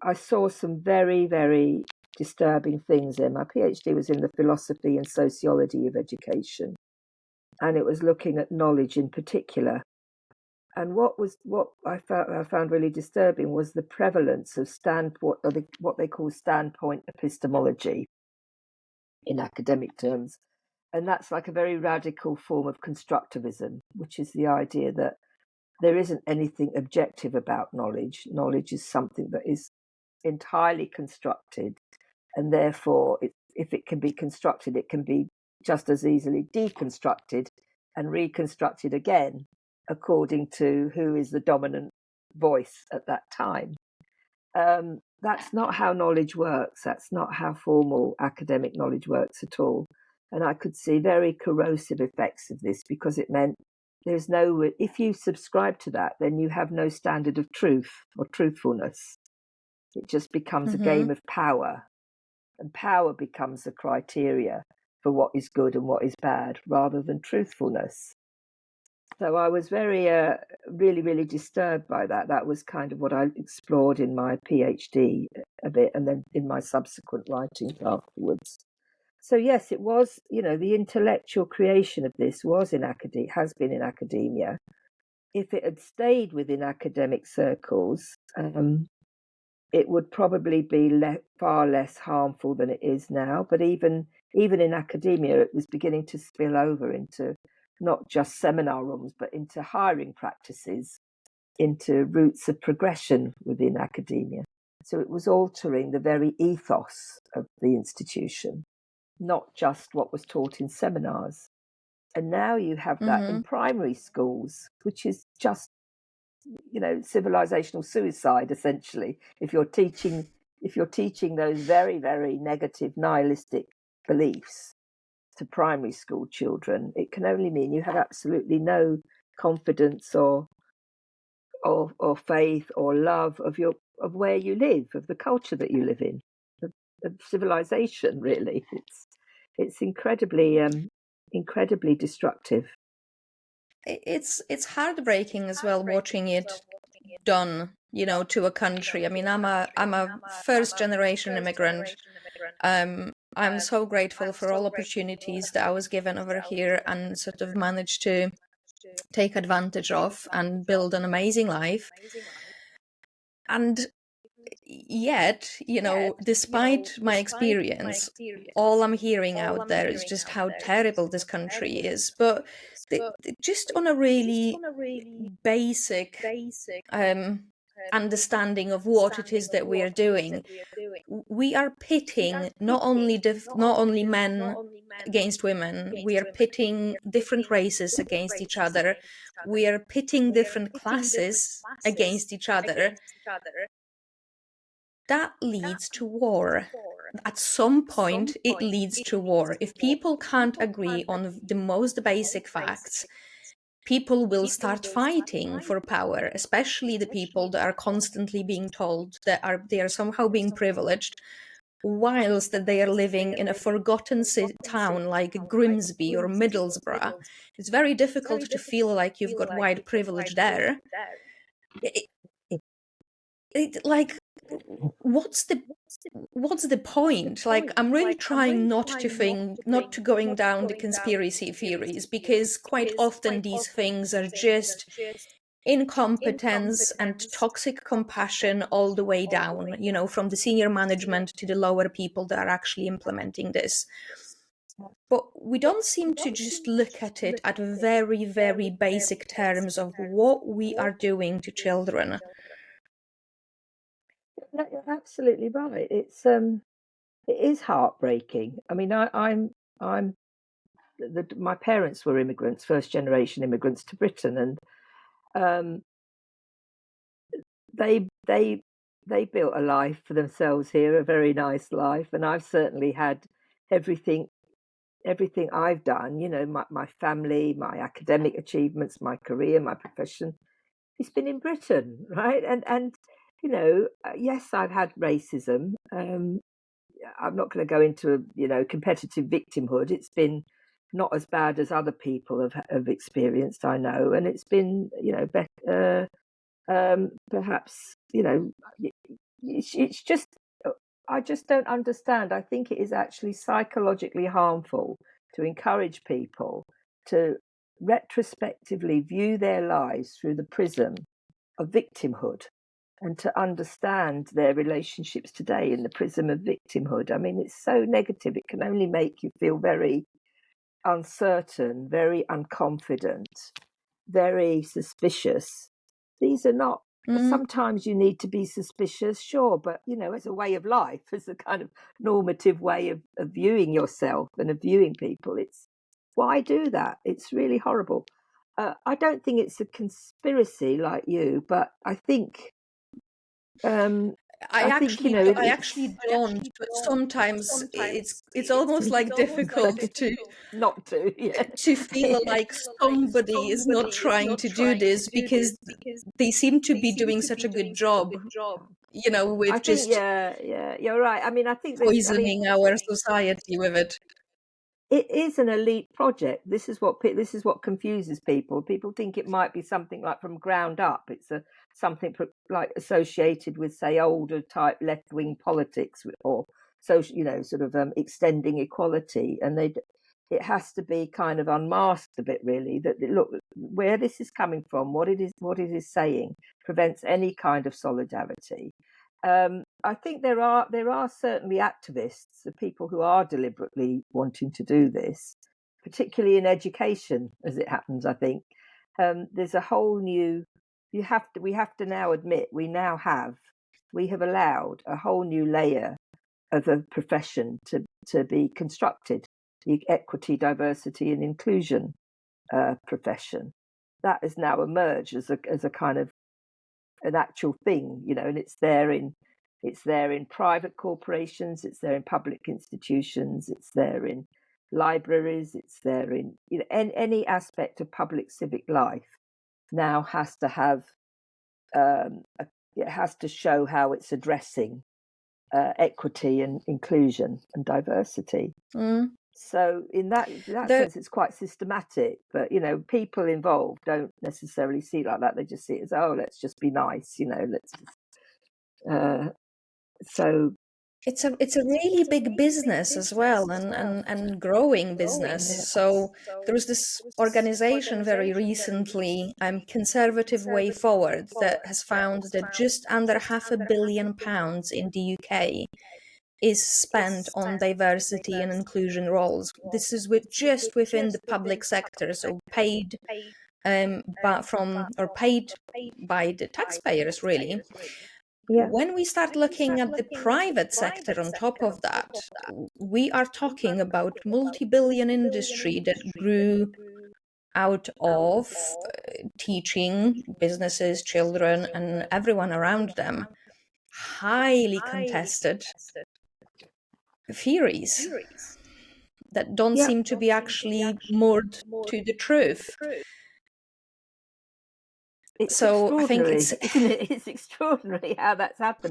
I saw some very, very disturbing things there. My PhD was in the philosophy and sociology of education, and it was looking at knowledge in particular. And what I found really disturbing was the prevalence of what they call standpoint epistemology in academic terms. And that's like a very radical form of constructivism, which is the idea that there isn't anything objective about knowledge. Knowledge is something that is entirely constructed, and therefore, if it can be constructed, it can be just as easily deconstructed and reconstructed again according to who is the dominant voice at that time. That's not how knowledge works. That's not how formal academic knowledge works at all. And I could see very corrosive effects of this, because it meant if you subscribe to that, then you have no standard of truth or truthfulness. It just becomes a game of power, and power becomes the criteria for what is good and what is bad, rather than truthfulness. So I was very, really, really disturbed by that. That was kind of what I explored in my PhD a bit, and then in my subsequent writings afterwards. So yes, it was, the intellectual creation of this has been in academia. If it had stayed within academic circles, it would probably be far less harmful than it is now. But even in academia, it was beginning to spill over into not just seminar rooms, but into hiring practices, into routes of progression within academia. So it was altering the very ethos of the institution, not just what was taught in seminars. And now you have that in primary schools, which is just, civilizational suicide, essentially. If you're teaching those very, very negative nihilistic beliefs to primary school children, it can only mean you have absolutely no confidence or faith or love of where you live, of the culture that you live in, of civilization. Really, it's incredibly destructive. It's heartbreaking as well, watching it done, to a country. I mean, I'm a first generation immigrant. I'm so grateful for all opportunities that I was given over here, and sort of managed to take advantage of and build an amazing life. And yet, despite my experience, all I'm hearing out there is just how terrible this country is. But just on a really basic understanding of what it is that we are doing, we are pitting not only men against women, we are pitting different races against each other, we are pitting different classes against each other. That leads to war. At some point, it leads to war. If people can't agree on the most basic facts, people will start fighting for power, especially the people that are constantly being told that they are somehow being privileged, whilst that they are living in a forgotten town like Grimsby or Middlesbrough. It's very difficult to feel like you've got white privilege there. What's the point? Like, I'm really trying not to going down the conspiracy theories, because quite often these things are just incompetence and toxic compassion all the way down, from the senior management to the lower people that are actually implementing this. But we don't seem to just look at it at very, very basic terms of what we are doing to children. You're absolutely right. It is heartbreaking. I mean, my parents were immigrants, first generation immigrants to Britain, and they built a life for themselves here, a very nice life, and I've certainly had everything I've done. My family, my academic achievements, my career, my profession, it's been in Britain, right? And yes, I've had racism. I'm not going to go into competitive victimhood. It's been not as bad as other people have experienced, I know, and it's been perhaps it's just, I just don't understand. I think it is actually psychologically harmful to encourage people to retrospectively view their lives through the prism of victimhood and to understand their relationships today in the prism of victimhood. I mean, it's so negative. It can only make you feel very uncertain, very unconfident, very suspicious. These are not, sometimes you need to be suspicious, sure, but, you know, as a way of life, as a kind of normative way of viewing yourself and of viewing people, it's, why do that? It's really horrible. I don't think it's a conspiracy like you, but I think, I think, you actually, know, I actually don't, but sometimes it's almost like difficult to not to, yeah. feel like somebody is not trying to do this because they seem to be doing such a good job, you know, I with think, just yeah, you're right. I mean, I think there's, I mean, poisoning our society with it. it is an elite project. This is what confuses people. People think it might be something like from ground up. It's something like associated with, say, older type left wing politics or social, you know, sort of extending equality. And it has to be kind of unmasked a bit, really. That look, where this is coming from, what it is saying, prevents any kind of solidarity. I think there are certainly activists, the people who are deliberately wanting to do this, particularly in education, as it happens. I think there's a whole new. We have to now admit we have allowed a whole new layer of a profession to be constructed, the equity, diversity, and inclusion profession. That has now emerged as a kind of an actual thing, you know, and it's there in private corporations, it's there in public institutions, it's there in libraries, it's there in, you know, any aspect of public civic life now has to have it has to show how it's addressing equity and inclusion and diversity. So in that sense, it's quite systematic. But, you know, people involved don't necessarily see it like that. They just see it as, oh, let's just be nice, you know. So it's a really big business as well, and growing business. So there was this organization very recently, Conservative Way Forward, that has found that just under £500 million in the UK is spent on diversity and inclusion roles. This is just within the public sector, so paid paid by the taxpayers, really. yeah, When we start looking at the private sector on top of that, we are talking about multi-billion industry that grew out of teaching businesses, children, and everyone around them highly contested theories that don't seem to be actually moored to the truth. it's So I think extraordinary, isn't it? It's extraordinary how that's happened.